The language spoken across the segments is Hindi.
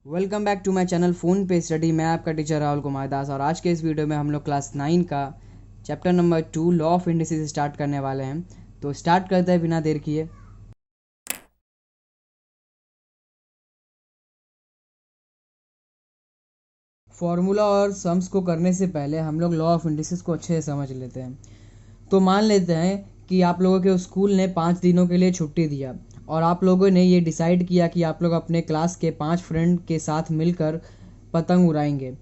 Welcome back to my channel phone पे स्टडी। मैं आपका टीचर राहुल कुमार दास और आज के इस वीडियो में हम लोग क्लास 9 का chapter number 2 law of indices start करने वाले हैं। तो स्टार्ट करते हैं बिना देर किए। फॉर्मूला और सम्स को करने से पहले हम लोग लॉ ऑफ इंडिसेस को अच्छे से समझ लेते हैं। तो मान लेते हैं कि आप लोगों के स्कूल ने 5 दिनों के लिए छुट्टी दिया और आप लोगों ने ये डिसाइड किया कि आप लोग अपने क्लास के 5 फ्रेंड के साथ मिलकर पतंग उड़ाएंगे।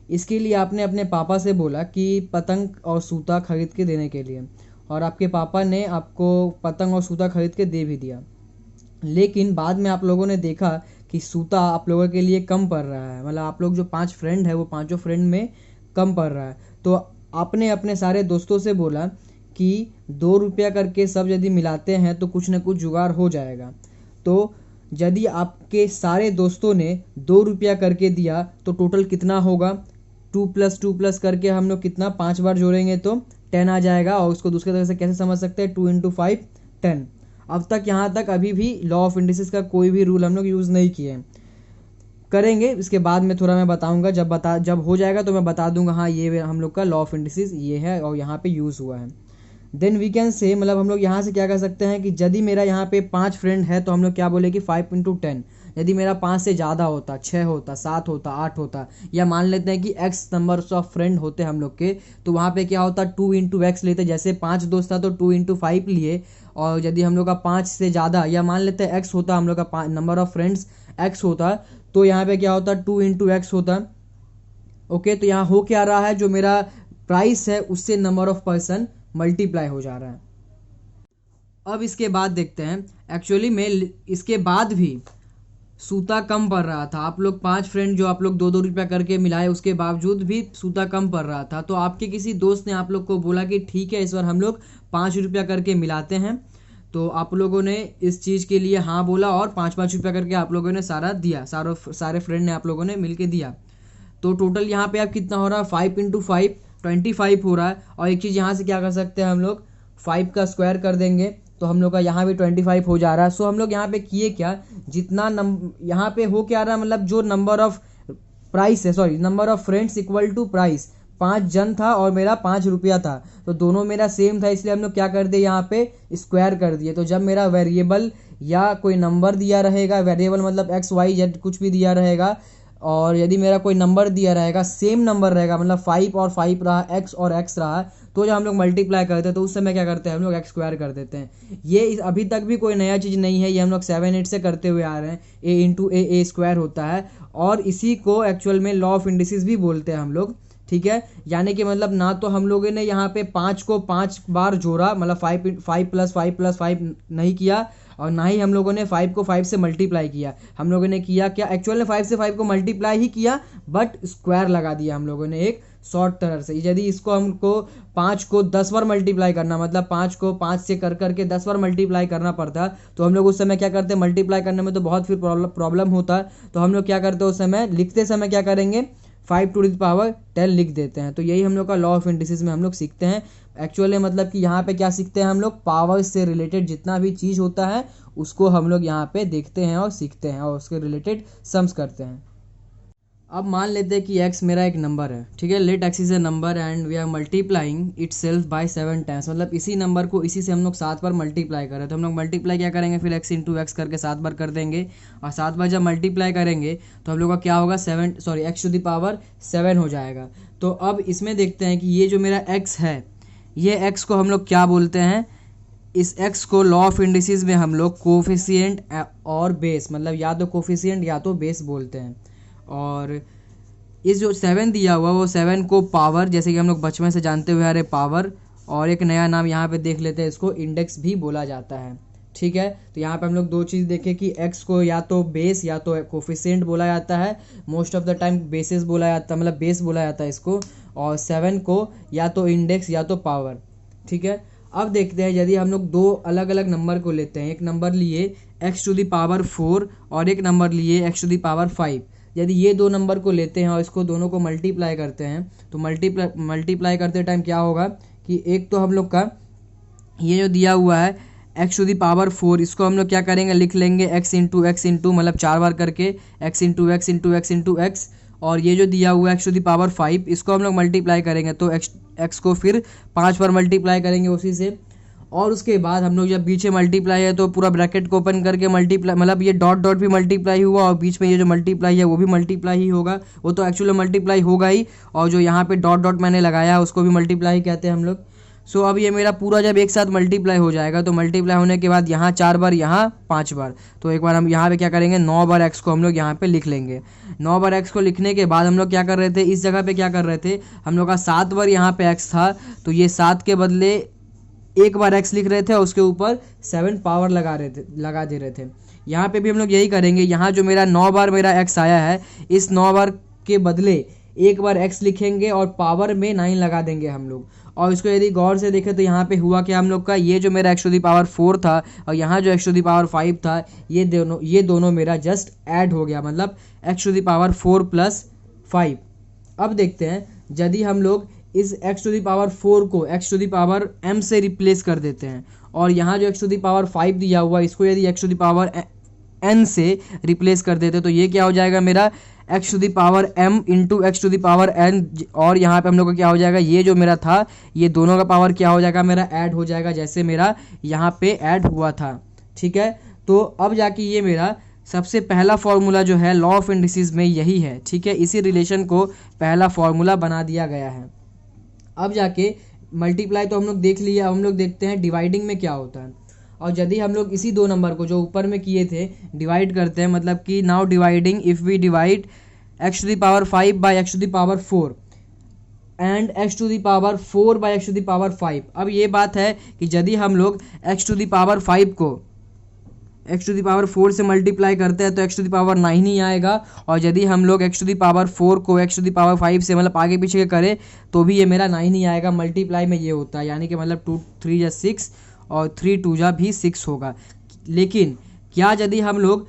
इसके लिए आपने अपने पापा से बोला कि पतंग और सूता खरीद के देने के लिए, और आपके पापा ने आपको पतंग और सूता खरीद के दे भी दिया। लेकिन बाद में आप लोगों ने देखा कि सूता आप लोगों के लिए कम पड़ रहा है, मतलब आप लोग जो 5 फ्रेंड है वो पांचों फ्रेंड में कम पड़ रहा है। तो आपने अपने सारे दोस्तों से बोला कि 2 रुपया करके सब यदि मिलाते हैं तो कुछ ना कुछ जुगाड़ हो जाएगा। तो यदि आपके सारे दोस्तों ने 2 रुपया करके दिया तो टोटल कितना होगा? 2+2+ करके हम लोग कितना 5 बार जोड़ेंगे तो 10 आ जाएगा। और उसको दूसरे तरह से कैसे समझ सकते हैं? 2 × 5 10। अब तक यहाँ तक अभी भी लॉ ऑफ इंडिसेस का कोई भी रूल हम लोग यूज़ नहीं किए हैं। करेंगे इसके बाद में थोड़ा मैं बताऊंगा, जब हो जाएगा तो मैं बता दूंगा हाँ ये हम लोग का लॉ ऑफ इंडिसेस ये है और यहाँ पे यूज़ हुआ है। देन वी कैन से, मतलब हम लोग यहाँ से क्या कर सकते हैं कि यदि मेरा यहाँ पे 5 फ्रेंड है तो हम लोग क्या बोले कि 5 × 10। यदि मेरा 5 से ज़्यादा होता, 6 होता, 7 होता, 8 होता, या मान लेते हैं कि x नंबर्स ऑफ फ्रेंड होते हम लोग के, तो वहाँ पे क्या होता 2 × x लेते। जैसे 5 दोस्त था तो 2 × 5 लिए। और यदि हम लोग का 5 से ज़्यादा, या मान लेते हैं x होता, हम लोग का नंबर ऑफ फ्रेंड्स x होता, तो यहाँ पे क्या होता 2 × x होता। ओके, तो यहाँ हो क्या रहा है, जो मेरा प्राइस है उससे नंबर ऑफ पर्सन मल्टीप्लाई हो जा रहा है। अब इसके बाद देखते हैं, एक्चुअली में इसके बाद भी सूता कम पड़ रहा था। आप लोग 5 फ्रेंड जो आप लोग 2-2 रुपया करके मिलाए, उसके बावजूद भी सूता कम पड़ रहा था। तो आपके किसी दोस्त ने आप लोग को बोला कि ठीक है इस बार हम लोग 5 रुपया करके मिलाते हैं। तो आप लोगों ने इस चीज़ के लिए हाँ बोला और 5-5 रुपया करके आप लोगों ने सारा दिया, सारे फ्रेंड ने आप लोगों ने मिल के दिया। तो टोटल यहाँ पे अब कितना हो रहा है? 5 × 5 25 हो रहा है। और एक चीज़ यहाँ से क्या कर सकते हैं हम लोग, 5 का स्क्वायर कर देंगे तो हम लोग का यहाँ भी 25 हो जा रहा है। सो हम लोग यहाँ पे किए क्या, जितना यहाँ पे हो क्या रहा है, मतलब जो नंबर ऑफ प्राइस है, sorry number of friends equal to price. 5 जन था और मेरा 5 रुपया था, तो दोनों मेरा सेम था, इसलिए हम लोग क्या कर दिए यहाँ पे स्क्वायर कर दिए। तो जब मेरा वेरिएबल या कोई नंबर दिया रहेगा, वेरिएबल मतलब x y z कुछ भी दिया रहेगा, और यदि मेरा कोई नंबर दिया रहेगा, सेम नंबर रहेगा, मतलब 5 और 5 रहा, x और x रहा, तो जब हम लोग मल्टीप्लाई करते हैं तो उस समय क्या करते हैं हम लोग x स्क्वायर कर देते हैं। ये अभी तक भी कोई नया चीज़ नहीं है, ये हम लोग 7-8 से करते हुए आ रहे हैं। a × a स्क्वायर होता है, और इसी को एक्चुअल में लॉ ऑफ इंडिसेस भी बोलते हैं हम लोग। ठीक है, यानी कि मतलब ना तो हम लोगों ने यहाँ पे 5 को 5 बार जोड़ा, मतलब 5 नहीं किया, और ना ही हम लोगों ने 5 को 5 से मल्टीप्लाई किया। हम लोगों ने किया क्या, एक्चुअल में 5 से 5 को मल्टीप्लाई ही किया, बट स्क्वायर लगा दिया हम लोगों ने एक शॉर्ट तरह से। यदि इसको हमको 5 को 10 बार मल्टीप्लाई करना, मतलब 5 को 5 से कर करके 10 बार मल्टीप्लाई करना पड़ता, तो हम लोग उस समय क्या करते, मल्टीप्लाई करने में तो बहुत फिर प्रॉब्लम होता। तो हम लोग क्या करते उस समय, लिखते समय क्या करेंगे, 5 × 10 लिख देते हैं। तो यही हम लोग का लॉ ऑफ इंडिसेस में हम लोग सीखते हैं। एक्चुअली मतलब कि यहाँ पे क्या सीखते हैं हम लोग, पावर से रिलेटेड जितना भी चीज़ होता है उसको हम लोग यहाँ पे देखते हैं और सीखते हैं और उसके रिलेटेड सम्स करते हैं। अब मान लेते हैं कि x मेरा एक नंबर है, ठीक है। Let x is a number and we are multiplying itself by 7 times, मतलब इसी नंबर को इसी से हम लोग 7 बार मल्टीप्लाई करें। तो हम लोग मल्टीप्लाई क्या करेंगे, फिर x × x करके 7 बार कर देंगे, और 7 बार जब मल्टीप्लाई करेंगे तो हम लोग का क्या होगा, x⁻⁷ हो जाएगा। तो अब इसमें देखते हैं कि ये जो मेरा x है, ये x को हम लोग क्या बोलते हैं, इस x को लॉ ऑफ इंडिसेस में हम लोग कोफिशिएंट और बेस, मतलब या तो कोफिशिएंट या तो बेस बोलते हैं। और इस जो 7 दिया हुआ वो 7 को पावर, जैसे कि हम लोग बचपन से जानते हुए आ रहे पावर, और एक नया नाम यहाँ पे देख लेते हैं, इसको इंडेक्स भी बोला जाता है। ठीक है, तो यहाँ पे हम लोग 2 चीज़ देखें कि x को या तो बेस या तो कोफिशिएंट बोला जाता है, most of the time basis बोला जाता है, मतलब बेस बोला जाता है इसको, और 7 को या तो इंडेक्स या तो पावर। ठीक है, अब देखते हैं यदि हम लोग 2 अलग अलग नंबर को लेते हैं, एक नंबर लिए x⁴ और एक नंबर लिए x⁵ यदि ये 2 नंबर को लेते हैं और इसको दोनों को मल्टीप्लाई करते हैं, तो मल्टीप्लाई करते टाइम क्या होगा कि एक तो हम लोग का ये जो दिया हुआ है एक्स टू दी पावर 4, इसको हम लोग क्या करेंगे, लिख लेंगे एक्स इंटू मतलब 4 बार करके x into x into x into x. और ये जो दिया हुआ है एक्स टू दी पावर 5, इसको हम लोग मल्टीप्लाई करेंगे तो एक्स को फिर 5 बार मल्टीप्लाई करेंगे उसी से। और उसके बाद हम लोग जब पीछे मल्टीप्लाई है तो पूरा ब्रैकेट को ओपन करके मल्टीप्लाई, मतलब ये डॉट डॉट भी मल्टीप्लाई हुआ और बीच में ये जो मल्टीप्लाई है वो भी मल्टीप्लाई ही होगा, वो तो एक्चुअली मल्टीप्लाई होगा ही। और जो यहाँ पे डॉट डॉट मैंने लगाया है उसको भी मल्टीप्लाई कहते हैं हम लोग। सो अब ये मेरा पूरा जब एक साथ मल्टीप्लाई हो जाएगा तो मल्टीप्लाई होने के बाद यहाँ 4 बार, यहाँ 5 बार, तो एक बार हम यहाँ पे क्या करेंगे, 9 बार एक्स को हम लोग यहाँ पे लिख लेंगे। 9 बार एक्स को लिखने के बाद हम लोग क्या कर रहे थे, इस जगह पे क्या कर रहे थे, हम लोग का 7 बार यहाँ पे एक्स था, तो ये 7 के बदले एक बार एक्स लिख रहे थे और उसके ऊपर 7 पावर लगा दे रहे थे। यहाँ पे भी हम लोग यही करेंगे। यहाँ जो मेरा 9 बार मेरा एक्स आया है, इस 9 बार के बदले एक बार एक्स लिखेंगे और पावर में 9 लगा देंगे हम लोग। और इसको यदि गौर से देखें तो यहाँ पे हुआ क्या हम लोग का, ये जो मेरा एक्स टू दी पावर 4 था और यहाँ जो एक्स टू दी पावर 5 था, ये दोनों मेरा जस्ट ऐड हो गया, मतलब x to the power 4 plus 5। अब देखते हैं यदि हम लोग इस एक्स टू दी पावर 4 को x to the power m से रिप्लेस कर देते हैं और यहाँ जो एक्स टू दी पावर 5 दिया हुआ इसको यदि x to the power n से रिप्लेस कर देते तो ये क्या हो जाएगा मेरा x to the power m into x to the power n। और यहाँ पे हम लोग का क्या हो जाएगा, ये जो मेरा था ये दोनों का पावर क्या हो जाएगा, मेरा ऐड हो जाएगा जैसे मेरा यहाँ पे ऐड हुआ था। ठीक है, तो अब जाके ये मेरा सबसे पहला फॉर्मूला जो है लॉ ऑफ इंडिसेस में यही है। ठीक है, इसी रिलेशन को पहला फॉर्मूला बना दिया गया है। अब जाके मल्टीप्लाई तो हम लोग देख लिया, अब हम लोग देखते हैं डिवाइडिंग में क्या होता है। और यदि हम लोग इसी 2 नंबर को जो ऊपर में किए थे डिवाइड करते हैं, मतलब कि now dividing, if we divide x to the power 5 by x to the power 4 and x to the power 4 by x to the power 5। अब ये बात है कि यदि हम लोग एक्स टू दी पावर 5 को एक्स टू दी पावर 4 से मल्टीप्लाई करते हैं तो एक्स टू दी पावर 9 ही आएगा। और यदि हम लोग एक्स टू दी पावर 4 को एक्स टू दी पावर 5 से मतलब आगे पीछे करें तो भी ये मेरा 9 ही आएगा। मल्टीप्लाई में ये होता है, यानी कि मतलब 2 3 जा 6 और 3 2 जा भी 6 होगा। लेकिन क्या यदि हम लोग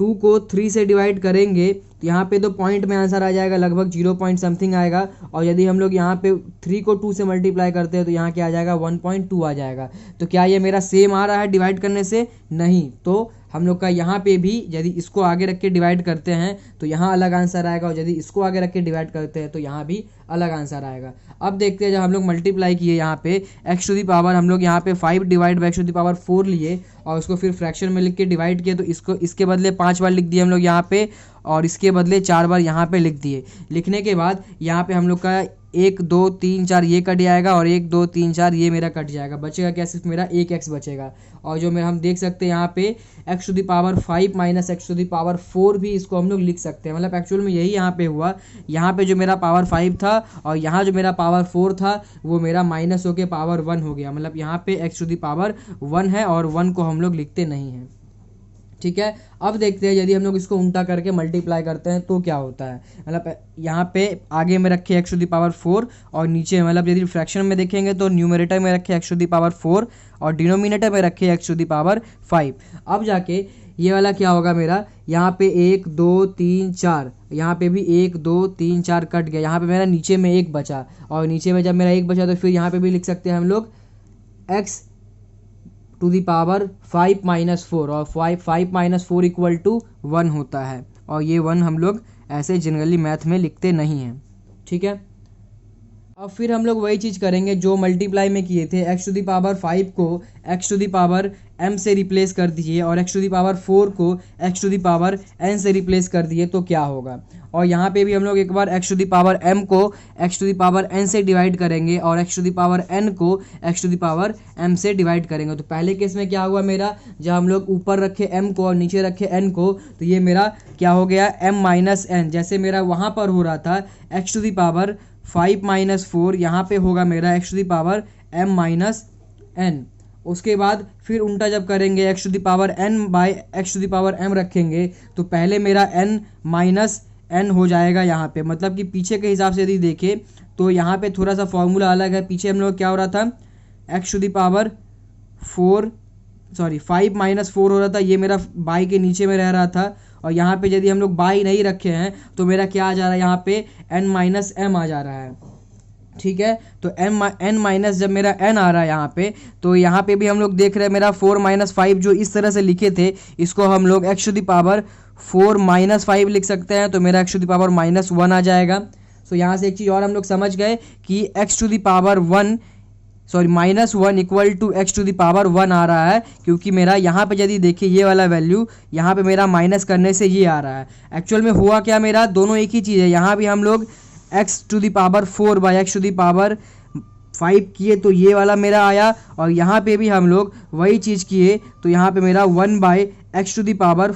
2 को 3 से डिवाइड करेंगे तो यहाँ पे तो पॉइंट में आंसर आ जाएगा, लगभग 0 पॉइंट समथिंग आएगा। और यदि हम लोग यहाँ पे 3 को 2 से मल्टीप्लाई करते हैं तो यहाँ क्या आ जाएगा, 1.2 आ जाएगा। तो क्या ये मेरा सेम आ रहा है डिवाइड करने से? नहीं। तो हम लोग का यहाँ पे भी यदि इसको आगे रख के डिवाइड करते हैं तो यहाँ अलग आंसर आएगा, और यदि इसको आगे रख के डिवाइड करते हैं तो यहाँ भी अलग आंसर आएगा। अब देखते हैं जब हम लोग मल्टीप्लाई किए यहाँ पे एक्स टू दी पावर, हम लोग यहाँ पे 5 divide by x to the power 4 लिए और उसको फिर फ्रैक्शन में लिख के डिवाइड किए, तो इसके बदले 5 बार लिख दिए हम लोग यहाँ पे और इसके बदले 4 बार यहाँ पे लिख दिए। लिखने के बाद यहाँ पे हम लोग का 1 2 3 4 ये कट जाएगा और 1 2 3 4 ये मेरा कट जाएगा। बचेगा क्या, सिर्फ मेरा एक एक्स बचेगा। और जो मेरा हम देख सकते हैं यहाँ पे x to the power 5 minus x to the power 4 भी इसको हम लोग लिख सकते हैं। मतलब एक्चुअल में यही यहाँ पे हुआ, यहाँ पे जो मेरा पावर 5 था और यहाँ जो मेरा पावर 4 था वो मेरा माइनस होके पावर 1 हो गया। मतलब यहाँ पे एक्स टू दी पावर 1 है और 1 को हम लोग लिखते नहीं हैं। ठीक है, अब देखते हैं यदि हम लोग इसको उल्टा करके मल्टीप्लाई करते हैं तो क्या होता है। मतलब यहाँ पे आगे में रखे एक्स टू दी पावर 4 और नीचे मतलब यदि फ्रैक्शन में देखेंगे तो न्यूमरेटर में रखे एक्स टू दी पावर 4 और डिनोमिनेटर में रखे एक्स टू दी पावर 5। अब जाके ये वाला क्या होगा मेरा, यहाँ पे 1 2 3 4, यहाँ पे भी 1 2 3 4 कट गया। यहाँ पे मेरा नीचे में 1 बचा और नीचे में जब मेरा 1 बचा तो फिर यहाँ पे भी लिख सकते हैं हम लोग x to the power 5 minus 4 और 5 माइनस 4 इक्वल टू 1 होता है। और ये 1 हम लोग ऐसे जनरली मैथ में लिखते नहीं हैं। ठीक है, अब फिर हम लोग वही चीज़ करेंगे जो मल्टीप्लाई में किए थे। एक्स टू दी पावर 5 को x to the power m से रिप्लेस कर दिए और एक्स टू दी पावर 4 को x to the power n से रिप्लेस कर दिए तो क्या होगा। और यहाँ पे भी हम लोग एक बार x to the power m को x to the power n से डिवाइड करेंगे और x to the power n को x to the power m से डिवाइड करेंगे। तो पहले केस में क्या हुआ मेरा, जब हम लोग ऊपर रखे m को और नीचे रखे n को तो ये मेरा क्या हो गया, m माइनस n। जैसे मेरा वहाँ पर हो रहा था x to the power 5 minus 4, यहाँ पे होगा मेरा x to the power m minus n। उसके बाद फिर उल्टा जब करेंगे x to the power n by x to the power m रखेंगे तो पहले मेरा n माइनस n हो जाएगा यहाँ पे। मतलब कि पीछे के हिसाब से यदि देखें तो यहाँ पे थोड़ा सा फॉर्मूला अलग है। पीछे हम लोग क्या हो रहा था, x to the power 5 minus 4 हो रहा था, ये मेरा बाई के नीचे में रह रहा था। और यहाँ पे यदि हम लोग बाई नहीं रखे हैं तो मेरा क्या आ जा रहा है, यहाँ पे n माइनस m आ जा रहा है। ठीक है। तो n माइनस जब मेरा n आ रहा है यहाँ पे, तो यहाँ पे भी हम लोग देख रहे हैं मेरा 4 माइनस 5 जो इस तरह से लिखे थे, इसको हम लोग x to the power 4 minus 5 लिख सकते हैं, तो मेरा x to the power minus 1 आ जाएगा। सो यहाँ से एक चीज़ और हम लोग समझ गए कि x to the power 1 sorry minus 1 equal to x to the power 1 आ रहा है, क्योंकि मेरा यहाँ पे यदि देखिए ये वाला वैल्यू यहाँ पे मेरा माइनस करने से ये आ रहा है। एक्चुअल में हुआ क्या, मेरा दोनों एक ही चीज़ है। यहाँ भी हम लोग x to the power 4 by x to the power 5 किए तो ये वाला मेरा आया, और यहाँ पे भी हम लोग वही चीज़ किए तो यहाँ पे मेरा 1 by x to the power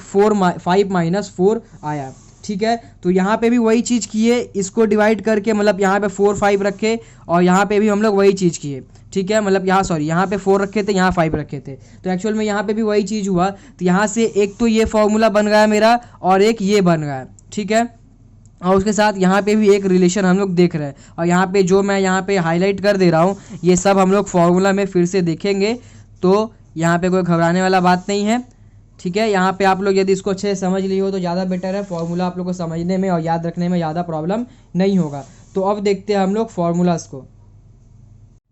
5 minus 4 आया। ठीक है, तो यहाँ पे भी वही चीज़ किए, इसको डिवाइड करके मतलब यहाँ पे 4 5 रखे, और यहाँ पे भी हम लोग वही चीज़ किए। ठीक है, मतलब यहाँ सॉरी यहाँ पे 4 रखे थे, यहाँ 5 रखे थे, तो एक्चुअल में यहाँ पे भी वही चीज़ हुआ। तो यहाँ से एक तो ये फॉर्मूला बन गया मेरा और एक ये बन गया। ठीक है, और उसके साथ यहाँ पे भी एक रिलेशन हम लोग देख रहे हैं, और यहाँ पे जो मैं यहाँ पे हाईलाइट कर दे रहा हूँ ये सब हम लोग फॉर्मूला में फिर से देखेंगे, तो यहाँ पे कोई घबराने वाला बात नहीं है। ठीक है, यहाँ पे आप लोग यदि इसको अच्छे से समझ लिए हो तो ज़्यादा बेटर है, फॉर्मूला आप लोग को समझने में और याद रखने में ज़्यादा प्रॉब्लम नहीं होगा। तो अब देखते हैं हम लोग फॉर्मूलाज को।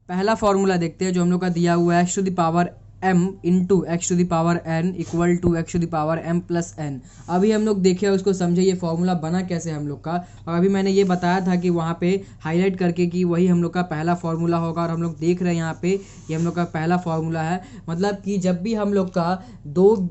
पहला फॉर्मूला देखते हैं जो हम लोग का दिया हुआ है, x to the power m into x to the power n equal to x to the power m plus n। अभी हम लोग देखे उसको समझे ये फॉर्मूला बना कैसे हम लोग का, और अभी मैंने ये बताया था कि वहाँ पे हाईलाइट करके कि वही हम लोग का पहला फॉर्मूला होगा, और हम लोग देख रहे हैं यहाँ पे ये हम लोग का पहला फॉर्मूला है। मतलब कि जब भी हम लोग का दो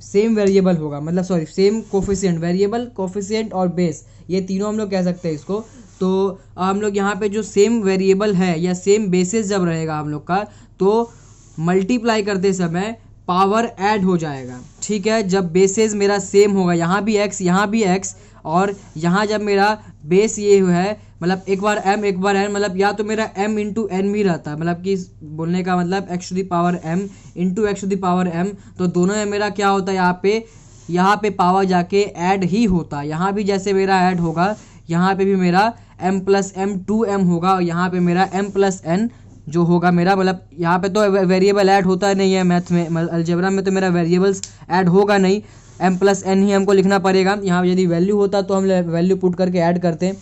सेम वेरिएबल होगा, मतलब sorry same coefficient, variable coefficient और बेस, ये तीनों हम लोग कह सकते हैं इसको। तो हम लोग यहाँ पे जो सेम वेरिएबल है या सेम बेसिस जब रहेगा हम लोग का, तो मल्टीप्लाई करते समय पावर ऐड हो जाएगा। ठीक है, जब बेसिस मेरा सेम होगा, यहाँ भी x यहाँ भी x, और यहाँ जब मेरा बेस ये है मतलब एक बार m एक बार n, मतलब या तो मेरा m इंटू एन भी रहता है, मतलब कि बोलने का मतलब x to the power m into x to the power m, तो दोनों में मेरा क्या होता है यहाँ पे पावर जाके ऐड ही होता है। यहाँ भी जैसे मेरा ऐड होगा, यहाँ पे भी मेरा m प्लस m 2m होगा, और यहाँ पे मेरा m प्लस n जो होगा मेरा, मतलब यहाँ पे तो वेरिएबल ऐड होता नहीं है मैथ में, अलजेब्रा में तो मेरा वेरिएबल्स ऐड होगा नहीं, m प्लस n ही हमको लिखना पड़ेगा। यहाँ यदि वैल्यू होता तो हम वैल्यू पुट करके ऐड करते।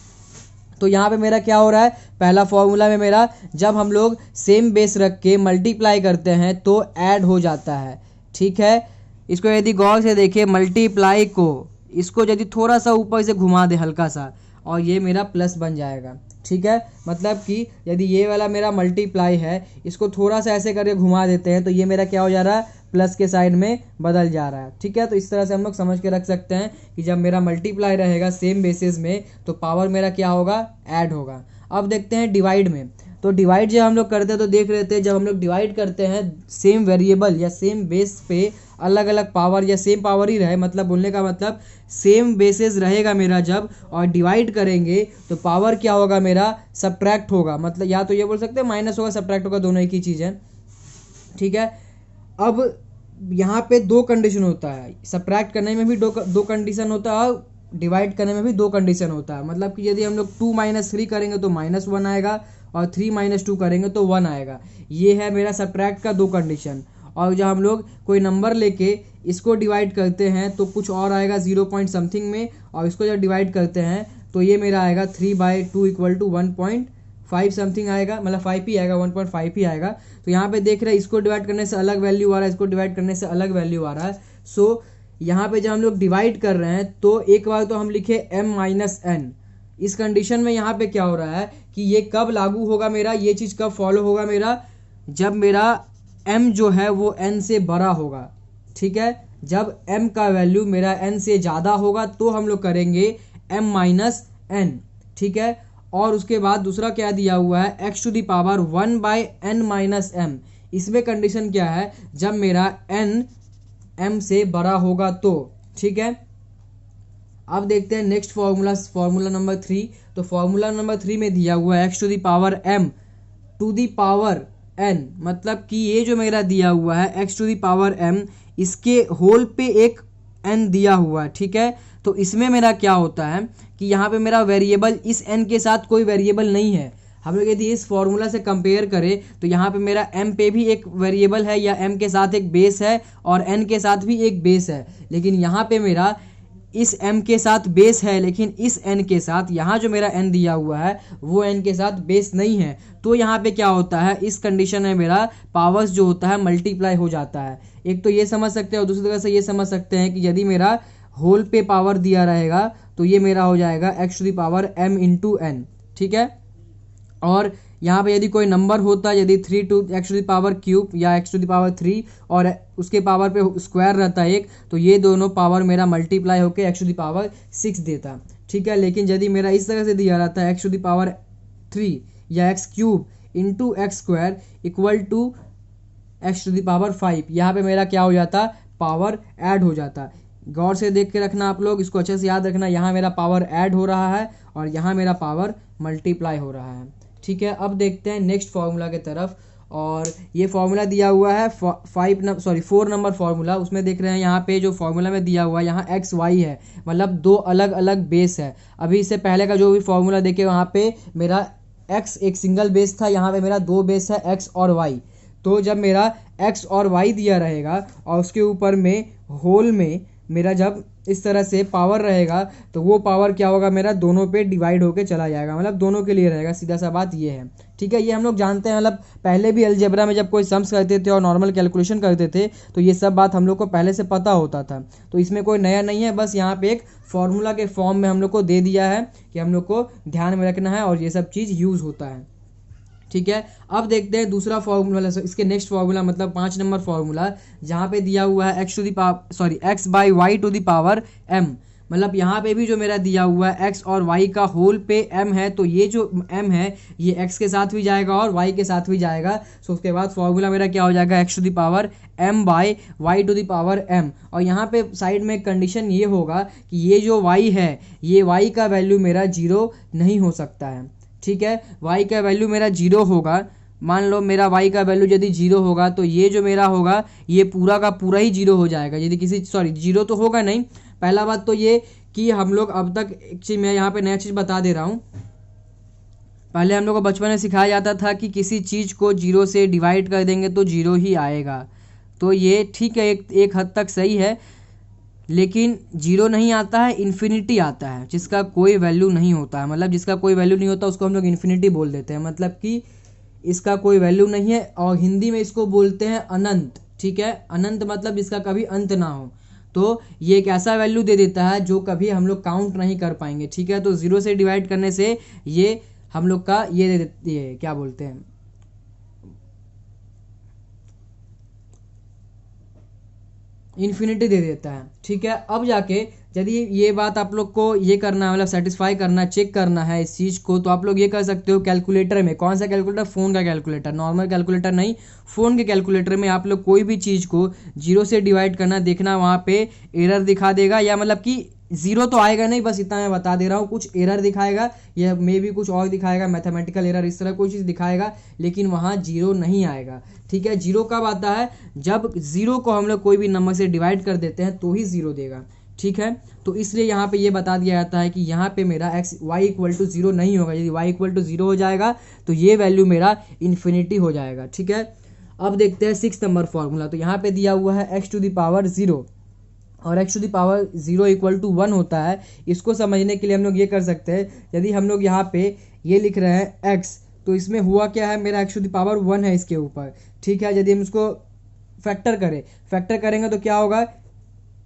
तो यहाँ पे मेरा क्या हो रहा है, पहला फॉर्मूला में मेरा जब हम लोग सेम बेस रख के मल्टीप्लाई करते हैं तो ऐड हो जाता है। ठीक है, इसको यदि गौर से देखें, मल्टीप्लाई को इसको यदि थोड़ा सा ऊपर से घुमा दे हल्का सा, और ये मेरा प्लस बन जाएगा। ठीक है, मतलब कि यदि ये वाला मेरा मल्टीप्लाई है, इसको थोड़ा सा ऐसे करके घुमा देते हैं तो ये मेरा क्या हो जा रहा है, प्लस के साइड में बदल जा रहा है। ठीक है, तो इस तरह से हम लोग समझ के रख सकते हैं कि जब मेरा मल्टीप्लाई रहेगा सेम बेसिस में तो पावर मेरा क्या होगा, ऐड होगा। अब देखते हैं डिवाइड में। तो डिवाइड जब हम लोग करते हैं तो देख रहे थे, जब हम लोग डिवाइड करते हैं सेम वेरिएबल या सेम बेस पे अलग अलग पावर या सेम पावर ही रहे, मतलब बोलने का मतलब सेम बेसिस रहेगा मेरा जब, और डिवाइड करेंगे तो पावर क्या होगा मेरा, सब्ट्रैक्ट होगा। मतलब या तो ये बोल सकते हैं माइनस होगा सब्ट्रैक्ट होगा, दोनों एक ही चीज़ है। ठीक है, अब यहाँ पे दो कंडीशन होता है, सब्ट्रैक्ट करने में भी दो कंडीशन होता है, और डिवाइड करने में भी दो कंडीशन होता है। मतलब कि यदि हम लोग 2 माइनस 3 करेंगे तो -1 आएगा, और 3 माइनस 2 करेंगे तो 1 आएगा। ये है मेरा सब्ट्रैक्ट का दो कंडीशन। और जब हम लोग कोई नंबर लेके इसको डिवाइड करते हैं तो कुछ और आएगा 0 पॉइंट समथिंग में, और इसको जब डिवाइड करते हैं तो ये मेरा आएगा 3/2 इक्वल टू 1.5 समथिंग आएगा, मतलब 5 ही आएगा, 1.5 ही आएगा। तो यहाँ पे देख रहे हैं इसको डिवाइड करने से अलग वैल्यू आ रहा है, इसको डिवाइड करने से अलग वैल्यू आ रहा है। सो यहाँ पे जब हम लोग डिवाइड कर रहे हैं तो एक बार तो हम लिखे m माइनस n। इस कंडीशन में यहाँ पे क्या हो रहा है कि ये कब लागू होगा मेरा, ये चीज़ कब फॉलो होगा मेरा, जब मेरा m जो है वो n से बड़ा होगा। ठीक है, जब m का वैल्यू मेरा n से ज़्यादा होगा तो हम लोग करेंगे m माइनस n। ठीक है, और उसके बाद दूसरा क्या दिया हुआ है, x to the power 1/n minus m। इसमें कंडीशन क्या है, जब मेरा n m से बड़ा होगा तो। ठीक है, अब देखते हैं नेक्स्ट फॉर्मूला नंबर 3। तो फॉर्मूला नंबर 3 में दिया हुआ है x to the power m to the power n, मतलब कि ये जो मेरा दिया हुआ है x to the power m, इसके होल पे एक n दिया हुआ है। ठीक है, तो इसमें मेरा क्या होता है कि यहाँ पे मेरा वेरिएबल इस n के साथ कोई वेरिएबल नहीं है। हम लोग यदि इस फॉर्मूला से कंपेयर करें तो यहाँ पे मेरा m पे भी एक वेरिएबल है, या m के साथ एक बेस है, और n के साथ भी एक बेस है। लेकिन यहाँ पे मेरा इस m के साथ बेस है, लेकिन इस n के साथ यहाँ जो मेरा n दिया हुआ है वो n के साथ बेस नहीं है। तो यहाँ पे क्या होता है, इस कंडीशन में मेरा पावर्स जो होता है मल्टीप्लाई हो जाता है। एक तो ये समझ सकते हैं और दूसरी तरह से ये समझ सकते हैं कि यदि मेरा होल पे पावर दिया रहेगा तो ये मेरा हो जाएगा x to the power m into n, ठीक है। और यहाँ पे यदि कोई नंबर होता है, यदि 3 to x to the power cube या एक्स टू द पावर 3 और उसके पावर पे स्क्वायर रहता है एक, तो ये दोनों पावर मेरा मल्टीप्लाई होकर एक्स टू द पावर 6 देता, ठीक है। लेकिन यदि मेरा इस तरह से दिया रहता है एक्स टू द पावर 3 या x cube into x square equal to x to the power 5, यहाँ पे मेरा क्या हो जाता, पावर ऐड हो जाता। गौर से देख के रखना आप लोग, इसको अच्छे से याद रखना, यहाँ मेरा पावर ऐड हो रहा है और यहाँ मेरा पावर मल्टीप्लाई हो रहा है, ठीक है। अब देखते हैं नेक्स्ट फार्मूला के तरफ, और ये फार्मूला दिया हुआ है 4 नंबर फार्मूला। उसमें देख रहे हैं यहाँ पे जो फार्मूला में दिया हुआ है यहाँ एक्स वाई है, मतलब दो अलग अलग बेस है। अभी इससे पहले का जो भी फार्मूला देखे वहाँ पे मेरा एक्स एक सिंगल बेस था, यहाँ पे मेरा दो बेस है एक्स और वाई। तो जब मेरा एक्स और वाई दिया रहेगा और उसके ऊपर में होल में मेरा जब इस तरह से पावर रहेगा तो वो पावर क्या होगा, मेरा दोनों पे डिवाइड होके चला जाएगा, मतलब दोनों के लिए रहेगा, सीधा सा बात ये है, ठीक है। ये हम लोग जानते हैं, मतलब पहले भी अलजेब्रा में जब कोई सम्स करते थे और नॉर्मल कैलकुलेशन करते थे तो ये सब बात हम लोग को पहले से पता होता था। तो इसमें कोई नया नहीं है, बस यहाँ पे एक फॉर्मूला के फॉर्म में हम लोग को दे दिया है कि हम लोग को ध्यान में रखना है और ये सब चीज़ यूज़ होता है, ठीक है। अब देखते हैं दूसरा फार्मूला, इसके नेक्स्ट फार्मूला मतलब 5 नंबर फार्मूला, जहाँ पे दिया हुआ है x by y to the power m, मतलब यहाँ पे भी जो मेरा दिया हुआ है x और y का होल पे m है, तो ये जो m है ये x के साथ भी जाएगा और y के साथ भी जाएगा। सो उसके बाद फार्मूला मेरा क्या हो जाएगा, x to the power m by y to the power m। और यहाँ पे साइड में कंडीशन ये होगा कि ये जो y है ये y का वैल्यू मेरा 0 नहीं हो सकता है, ठीक है। y का वैल्यू मेरा 0 होगा, मान लो मेरा y का वैल्यू यदि 0 होगा तो ये जो मेरा होगा ये पूरा का पूरा ही 0 हो जाएगा। यदि किसी 0 तो होगा नहीं। पहला बात तो ये कि हम लोग अब तक एक चीज़ मैं यहाँ पे नया चीज़ बता दे रहा हूँ, पहले हम लोग को बचपन में सिखाया जाता था कि किसी चीज़ को 0 से डिवाइड कर देंगे तो 0 ही आएगा। तो ये ठीक है, एक हद तक सही है, लेकिन 0 नहीं आता है, इन्फिनिटी आता है जिसका कोई वैल्यू नहीं होता है। मतलब जिसका कोई वैल्यू नहीं होता उसको हम लोग इन्फिनिटी बोल देते हैं, मतलब कि इसका कोई वैल्यू नहीं है। और हिंदी में इसको बोलते हैं अनंत, ठीक है। अनंत मतलब जिसका कभी अंत ना हो। तो ये एक ऐसा वैल्यू दे देता है जो कभी हम लोग काउंट नहीं कर पाएंगे, ठीक है। तो 0 से डिवाइड करने से ये हम लोग का ये दे देती है, क्या बोलते हैं, इन्फिनिटी दे देता है, ठीक है। अब जाके यदि ये बात आप लोग को ये करना है, मतलब सेटिस्फाई करना, चेक करना है इस चीज़ को, तो आप लोग ये कर सकते हो कैलकुलेटर में। कौन सा कैलकुलेटर, फ़ोन का कैलकुलेटर, नॉर्मल कैलकुलेटर नहीं, फ़ोन के कैलकुलेटर में आप लोग कोई भी चीज़ को 0 से डिवाइड करना, देखना वहाँ पे एरर दिखा देगा, या मतलब कि 0 तो आएगा नहीं, बस इतना मैं बता दे रहा हूँ, कुछ एरर दिखाएगा या मे भी कुछ और दिखाएगा, मैथमेटिकल एरर इस तरह कोई चीज़ दिखाएगा, लेकिन वहाँ 0 नहीं आएगा, ठीक है। 0 कब आता है, जब 0 को हम लोग कोई भी नंबर से डिवाइड कर देते हैं तो ही 0 देगा, ठीक है। तो इसलिए यहाँ पे ये बता दिया जाता है कि यहाँ पे मेरा एक्स वाई इक्वल टू 0 नहीं होगा। यदि वाई इक्वल टू 0 हो जाएगा तो ये वैल्यू मेरा इन्फिनिटी हो जाएगा, ठीक है। अब देखते हैं 6 नंबर फॉर्मूला। तो यहाँ पे दिया हुआ है एक्स टू द पावर 0 और x to the power 0 equal to 1 होता है। इसको समझने के लिए हम लोग ये कर सकते हैं, यदि हम लोग यहाँ पे ये लिख रहे हैं x, तो इसमें हुआ क्या है, मेरा एक्स टू द पावर 1 है इसके ऊपर, ठीक है। यदि हम इसको फैक्टर करेंगे तो क्या होगा,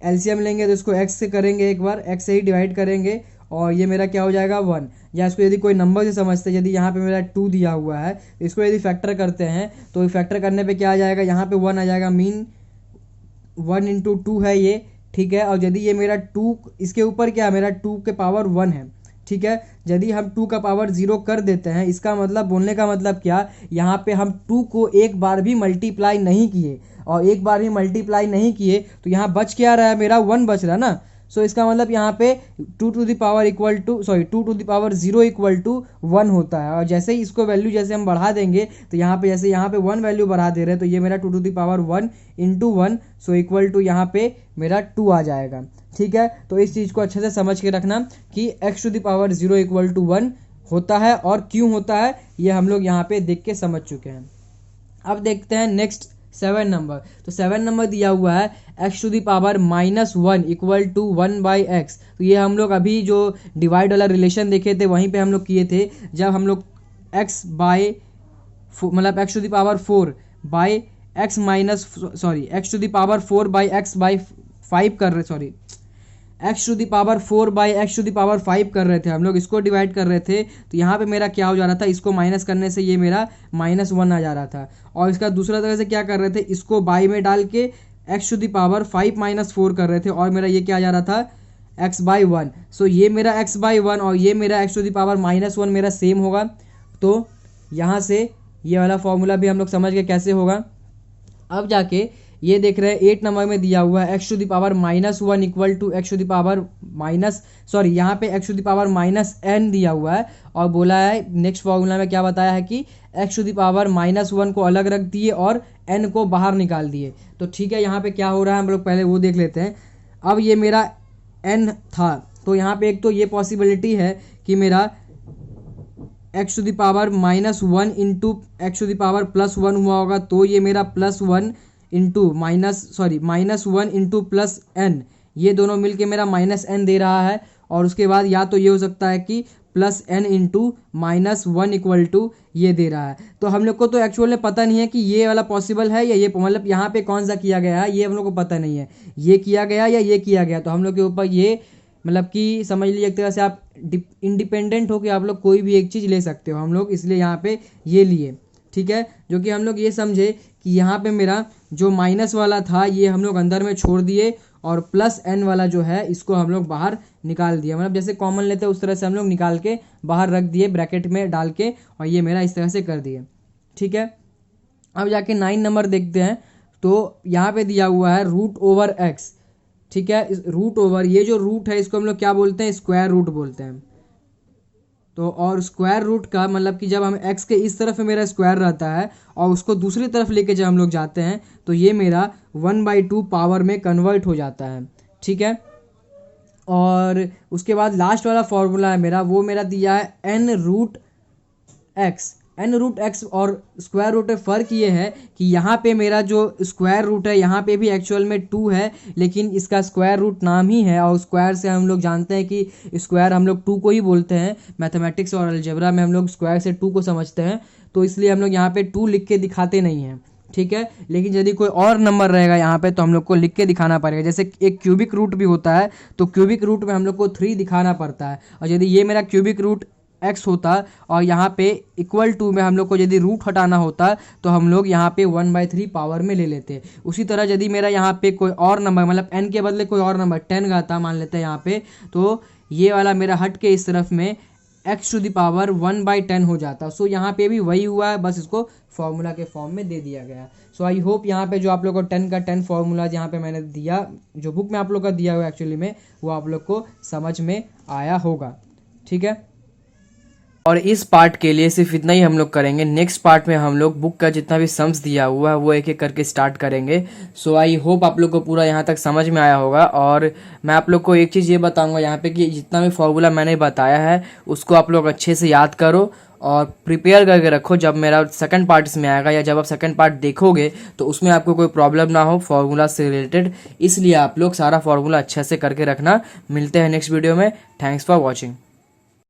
एलसीएम लेंगे तो इसको x से करेंगे, एक बार x से ही डिवाइड करेंगे और ये मेरा क्या हो जाएगा 1। या इसको यदि कोई नंबर से समझते हैं, यदि यहाँ पे मेरा 2 दिया हुआ है तो इसको यदि फैक्टर करते हैं तो फैक्टर करने पे क्या आ जाएगा, यहाँ पे 1 आ जाएगा, मीन 1 इंटू 2 है ये, ठीक है। और यदि ये मेरा 2 इसके ऊपर क्या है, मेरा 2 के पावर 1 है, ठीक है। यदि हम 2 का पावर 0 कर देते हैं, इसका मतलब बोलने का मतलब क्या, यहाँ पे हम 2 को एक बार भी मल्टीप्लाई नहीं किए, और एक बार भी मल्टीप्लाई नहीं किए तो यहाँ बच क्या रहा है, मेरा 1 बच रहा है ना। सो इसका मतलब यहाँ पे 2 to the power 0 equal to 1 होता है। और जैसे ही इसको वैल्यू जैसे हम बढ़ा देंगे तो यहाँ पे जैसे यहाँ पे 1 वैल्यू बढ़ा दे रहे हैं तो ये मेरा 2 to the power 1 into 1, so equal to यहाँ पे मेरा 2 आ जाएगा, ठीक है। तो इस चीज़ को अच्छे से समझ के रखना कि x to the power 0 equal to 1 होता है, और क्यों होता है ये हम लोग यहाँ पे देख के समझ चुके हैं। अब देखते हैं नेक्स्ट 7 नंबर। तो 7 नंबर दिया हुआ है x to the power -1 equal to 1/x। तो ये हम लोग अभी जो डिवाइड वाला रिलेशन देखे थे वहीं पे हम लोग किए थे, जब हम लोग x बाय मतलब x to the power 4 by x minus x to the power 4 by x by 5 कर रहे x to the power 4 by x to the power 5 कर रहे थे हम लोग, इसको डिवाइड कर रहे थे। तो यहाँ पे मेरा क्या हो जा रहा था, इसको माइनस करने से ये मेरा -1 आ जा रहा था। और इसका दूसरा तरह से क्या कर रहे थे, इसको बाई में डाल के x टू द पावर 5 - 4 कर रहे थे, और मेरा ये क्या आ जा रहा था x/1। सो ये मेरा x/1 और ये मेरा x टू द पावर -1 मेरा सेम होगा। तो यहाँ से ये वाला फॉर्मूला भी हम लोग समझ गए कैसे होगा। अब जाके ये देख रहे हैं 8 नंबर में दिया हुआ है x to the power -1 equal to x to the power यहाँ पे x to the power -n दिया हुआ है, और बोला है नेक्स्ट फॉर्मूला में क्या बताया है कि x टू द पावर -1 को अलग रख दिए और n को बाहर निकाल दिए। तो ठीक है, यहाँ पे क्या हो रहा है हम लोग पहले वो देख लेते हैं। अब ये मेरा n था, तो यहाँ पे एक तो ये पॉसिबिलिटी है कि मेरा x to the power -1 into x to the power +1 हुआ होगा, तो ये मेरा +1 इंटू -1 इंटू +n, ये दोनों मिलके मेरा -n दे रहा है। और उसके बाद या तो ये हो सकता है कि +n इंटू -1 इक्वल टू ये दे रहा है। तो हम लोग को तो एक्चुअल में पता नहीं है कि ये वाला पॉसिबल है या ये, मतलब यहाँ पे कौन सा किया गया है ये हम लोग को पता नहीं है, ये किया गया या ये किया गया। तो हम लोग के ऊपर ये मतलब कि समझ लीजिए एक तरह से आप इंडिपेंडेंट हो कि आप लोग कोई भी एक चीज़ ले सकते हो, हम लोग इसलिए यहाँ पे ये लिए। ठीक है, जो कि हम लोग ये समझे कि यहाँ पे मेरा जो माइनस वाला था ये हम लोग अंदर में छोड़ दिए, और +n वाला जो है इसको हम लोग बाहर निकाल दिया, मतलब जैसे कॉमन लेते हैं उस तरह से हम लोग निकाल के बाहर रख दिए ब्रैकेट में डाल के, और ये मेरा इस तरह से कर दिए। ठीक है, अब जाके 9 नंबर देखते हैं। तो यहाँ पे दिया हुआ है √x। ठीक है, इस रूट ओवर, ये जो रूट है इसको हम लोग क्या बोलते हैं, स्क्वायर रूट बोलते हैं। तो और स्क्वायर रूट का मतलब कि जब हम x के इस तरफ में मेरा स्क्वायर रहता है और उसको दूसरी तरफ लेके जब हम लोग जाते हैं तो ये मेरा 1/2 पावर में कन्वर्ट हो जाता है। ठीक है, और उसके बाद लास्ट वाला फॉर्मूला है मेरा, वो मेरा दिया है n√x। n√x और स्क्वायर रूट में फ़र्क ये है कि यहाँ पे मेरा जो स्क्वायर रूट है यहाँ पे भी एक्चुअल में 2 है, लेकिन इसका स्क्वायर रूट नाम ही है, और स्क्वायर से हम लोग जानते हैं कि स्क्वायर हम लोग 2 को ही बोलते हैं। मैथमेटिक्स और अलजेब्रा में हम लोग स्क्वायर से 2 को समझते हैं, तो इसलिए हम लोग यहाँ पे 2 लिख के दिखाते नहीं हैं। ठीक है, लेकिन यदि कोई और नंबर रहेगा यहाँ पे तो हम लोग को लिख के दिखाना पड़ेगा। जैसे एक क्यूबिक रूट भी होता है, तो क्यूबिक रूट में हम लोग को 3 दिखाना पड़ता है, और यदि ये मेरा क्यूबिक रूट x होता और यहाँ पे इक्वल टू में हम लोग को यदि रूट हटाना होता तो हम लोग यहाँ पे 1/3 पावर में ले लेते। उसी तरह यदि मेरा यहाँ पे कोई और नंबर मतलब n के बदले कोई और नंबर 10 का था मान लेते हैं यहाँ पे, तो ये वाला मेरा हट के इस तरफ में x टू द पावर 1/10 हो जाता। सो यहाँ पे भी वही हुआ है, बस इसको फॉर्मूला के फॉर्म में दे दिया गया। सो आई होप यहाँ पे जो आप लोग को 10 का 10 फॉर्मूला यहाँ पे मैंने दिया, जो बुक में आप लोग का दिया हुआ एक्चुअली में, वो आप लोग को समझ में आया होगा। ठीक है, और इस पार्ट के लिए सिर्फ इतना ही हम लोग करेंगे। नेक्स्ट पार्ट में हम लोग बुक का जितना भी सम्स दिया हुआ है वो एक एक करके स्टार्ट करेंगे। सो आई होप आप लोग को पूरा यहाँ तक समझ में आया होगा। और मैं आप लोग को एक चीज़ ये बताऊंगा यहाँ पे कि जितना भी फॉर्मूला मैंने बताया है उसको आप लोग अच्छे से याद करो और प्रिपेयर करके रखो। जब मेरा सेकंड पार्ट इसमें आएगा या जब आप सेकंड पार्ट देखोगे तो उसमें आपको कोई प्रॉब्लम ना हो फॉर्मूला से रिलेटेड, इसलिए आप लोग सारा फॉर्मूला अच्छे से करके रखना। मिलते हैं नेक्स्ट वीडियो में। Thanks for watching.